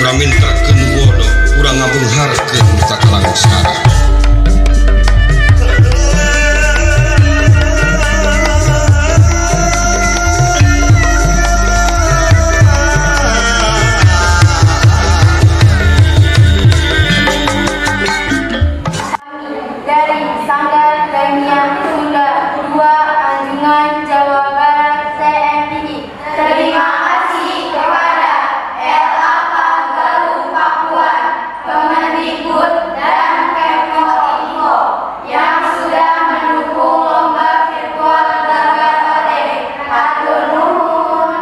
urang mintrakeun bodoh urang ngabeungharkeun muka kalangsara. Dari Sanggar Ilmiah Sunda 2 Anjungan Jawa Barat CMDI. Terima kasih kepada LAK Galuh Pakuan, Kemendikbud dan Kemkominfo yang sudah mendukung lomba virtual Gagar OD. Hatur nuhun.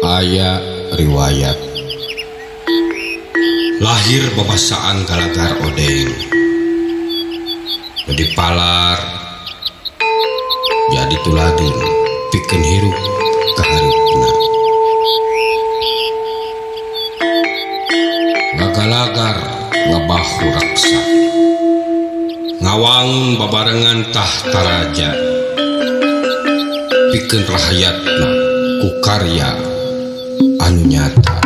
Aya riwayat lahir babasaan Galagar Odeng jadi palar jadi tuladeun pikeun hirup kaharipna. Ngagalagar ngabahu raksa ngawang babarengan tahta raja pikeun rahayatna ku karya anu nyata.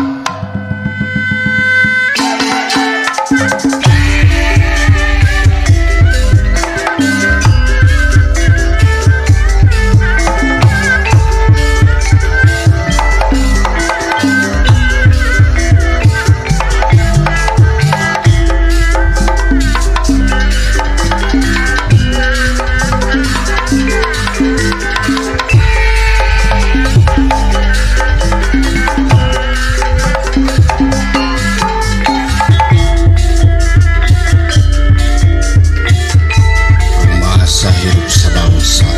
Hirup sabangsa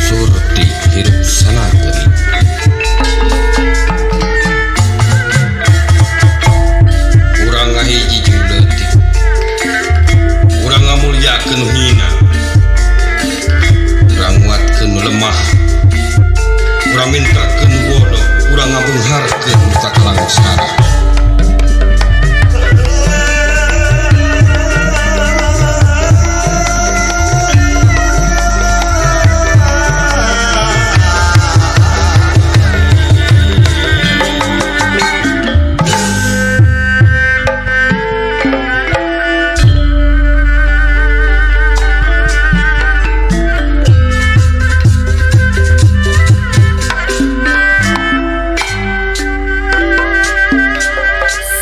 surti hirup sanageri urang ngahiji jeung leutik urang ngamulyakeun hina urang nguatkeun lemah urang mintrakeun bodoh urang ngabeungharkeun muka kalangsara.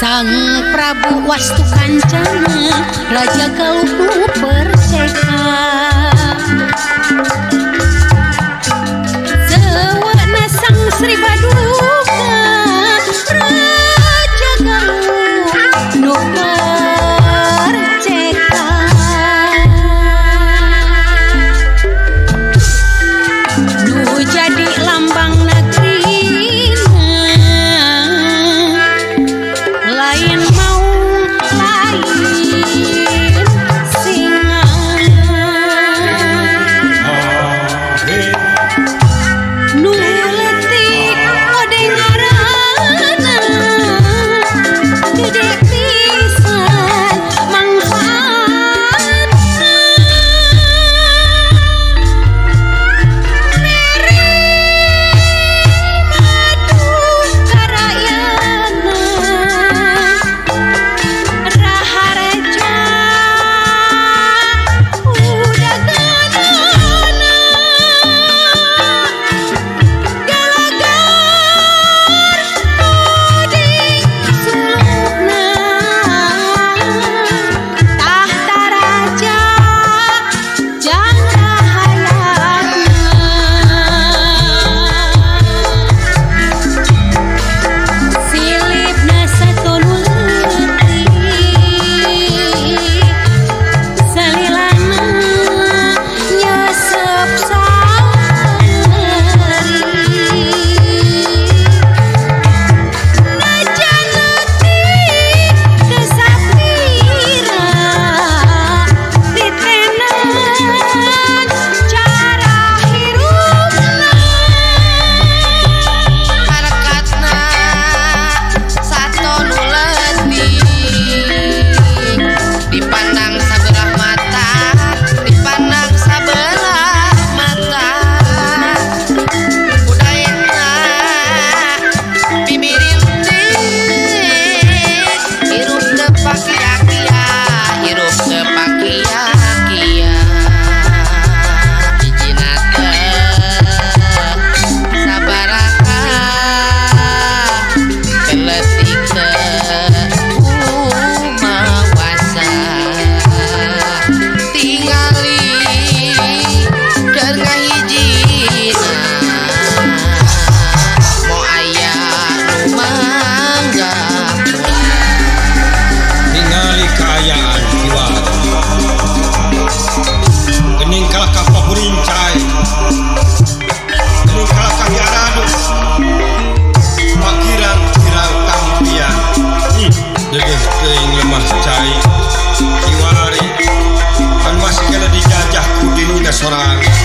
Sang Prabu Wastukancana Raja Galuh Perseka Sewana Sang Sri Paduka Raja Galuh nu Perseka nu jadi lambang lain mau lain singa nu leutik odeng mah cai kiwari kan masih kena dijajah ku dirinya sorangan